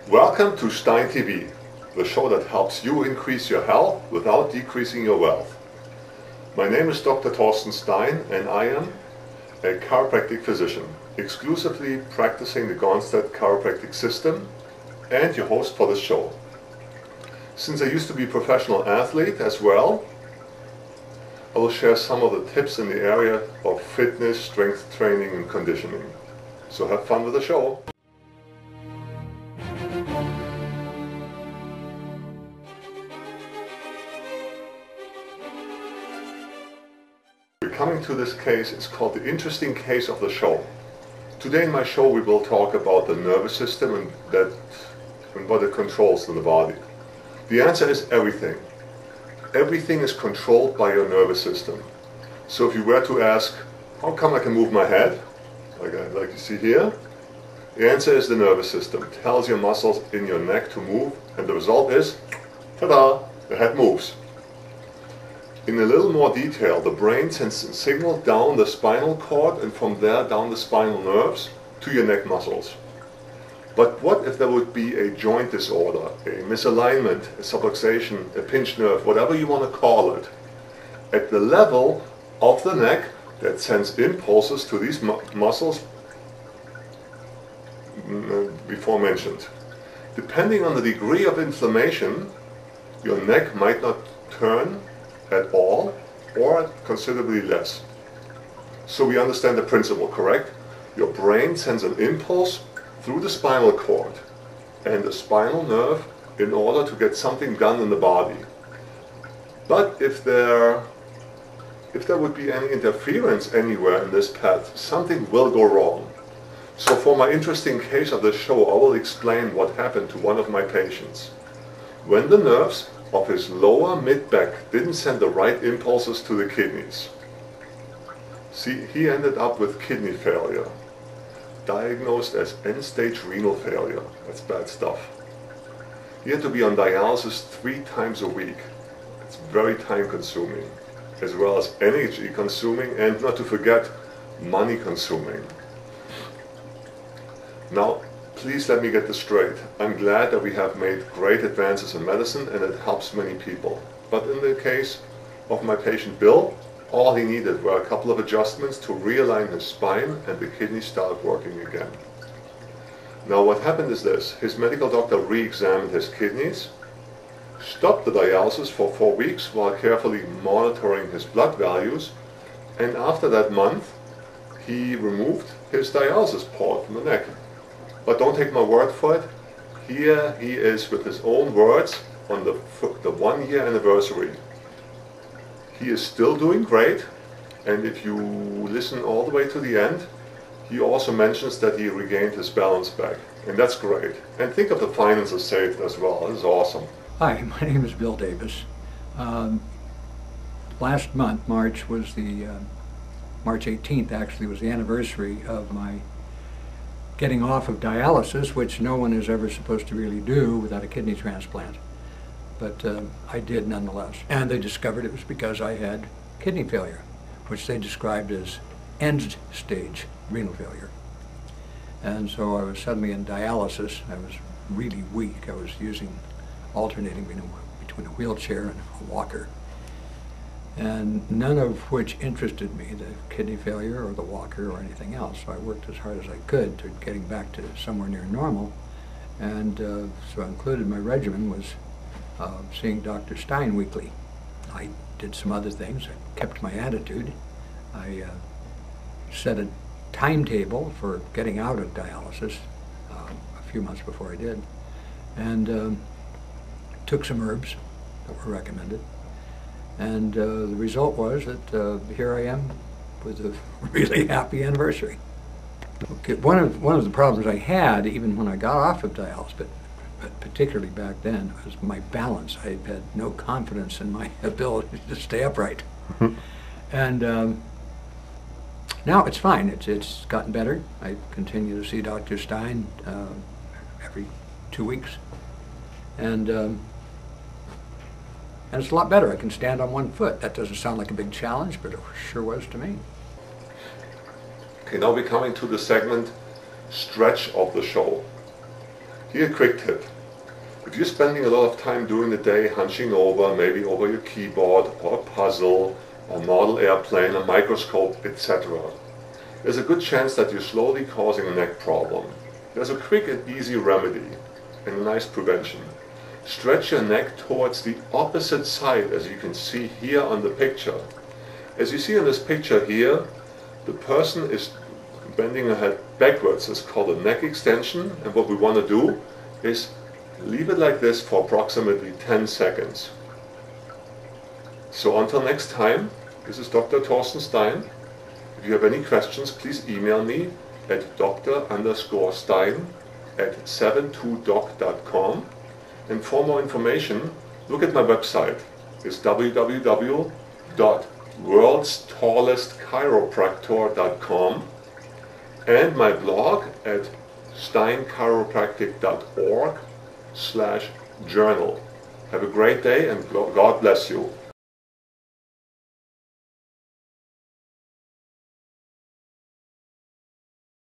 Welcome to Stein TV, the show that helps you increase your health without decreasing your wealth. My name is Dr. Thorsten Stein and I am a chiropractic physician, exclusively practicing the Gonstead chiropractic system and your host for this show. Since I used to be a professional athlete as well, I will share some of the tips in the area of fitness, strength training and conditioning. So have fun with the show. We're coming to this case. It's called the interesting case of the show. Today in my show we will talk about the nervous system and what it controls in the body. The answer is everything. Everything is controlled by your nervous system. So if you were to ask, how come I can move my head, like you see here, the answer is the nervous system. It tells your muscles in your neck to move, and the result is, ta-da, the head moves. In a little more detail, the brain sends a signal down the spinal cord and from there down the spinal nerves to your neck muscles. But what if there would be a joint disorder, a misalignment, a subluxation, a pinched nerve, whatever you want to call it, at the level of the neck that sends impulses to these muscles before mentioned. Depending on the degree of inflammation, your neck might not turn at all or considerably less. So we understand the principle, correct? Your brain sends an impulse through the spinal cord and the spinal nerve in order to get something done in the body. But if there would be any interference anywhere in this path, something will go wrong. So for my interesting case of the show, I will explain what happened to one of my patients. When the nerves of his lower mid-back didn't send the right impulses to the kidneys. See, he ended up with kidney failure, diagnosed as end-stage renal failure. That's bad stuff. He had to be on dialysis 3 times a week. It's very time-consuming, as well as energy-consuming, and not to forget, money-consuming. Now, please let me get this straight. I'm glad that we have made great advances in medicine and it helps many people. But in the case of my patient Bill, all he needed were a couple of adjustments to realign his spine and the kidneys started working again. Now what happened is this. His medical doctor re-examined his kidneys, stopped the dialysis for 4 weeks while carefully monitoring his blood values, and after that month he removed his dialysis port from the neck. But don't take my word for it. Here he is with his own words on the 1-year anniversary. He is still doing great, and if you listen all the way to the end, he also mentions that he regained his balance back, and that's great. And think of the finances saved as well. This is awesome. Hi, my name is Bill Davis. Last month, March 18th actually was the anniversary of my getting off of dialysis, which no one is ever supposed to really do without a kidney transplant. But I did nonetheless. And they discovered it was because I had kidney failure, which they described as end-stage renal failure. And so I was suddenly in dialysis. I was really weak. I was alternating between a wheelchair and a walker. And none of which interested me, the kidney failure or the walker or anything else. So I worked as hard as I could to getting back to somewhere near normal. And so included in my regimen was seeing Dr. Stein weekly. I did some other things. I kept my attitude. I set a timetable for getting out of dialysis a few months before I did. And took some herbs that were recommended. And the result was that here I am with a really happy anniversary. Okay, one of the problems I had, even when I got off of dialysis, but particularly back then, was my balance. I had no confidence in my ability to stay upright. And now it's fine. It's gotten better. I continue to see Dr. Stein every 2 weeks. And it's a lot better. I can stand on one foot. That doesn't sound like a big challenge, but it sure was to me. Okay, now we're coming to the segment stretch of the show. Here a quick tip. If you're spending a lot of time during the day hunching over, maybe over your keyboard or a puzzle, a model airplane, a microscope, etc., there's a good chance that you're slowly causing a neck problem. There's a quick and easy remedy and a nice prevention. Stretch your neck towards the opposite side, as you can see here on the picture. As you see in this picture here, the person is bending her head backwards. It's called a neck extension, and what we want to do is leave it like this for approximately 10 seconds. So until next time, this is Dr. Thorsten Stein. If you have any questions, please email me at dr_stein@72doc.com. And for more information, look at my website. It's www.worldstallestchiropractor.com and my blog at steinchiropractic.org/journal. Have a great day and God bless you.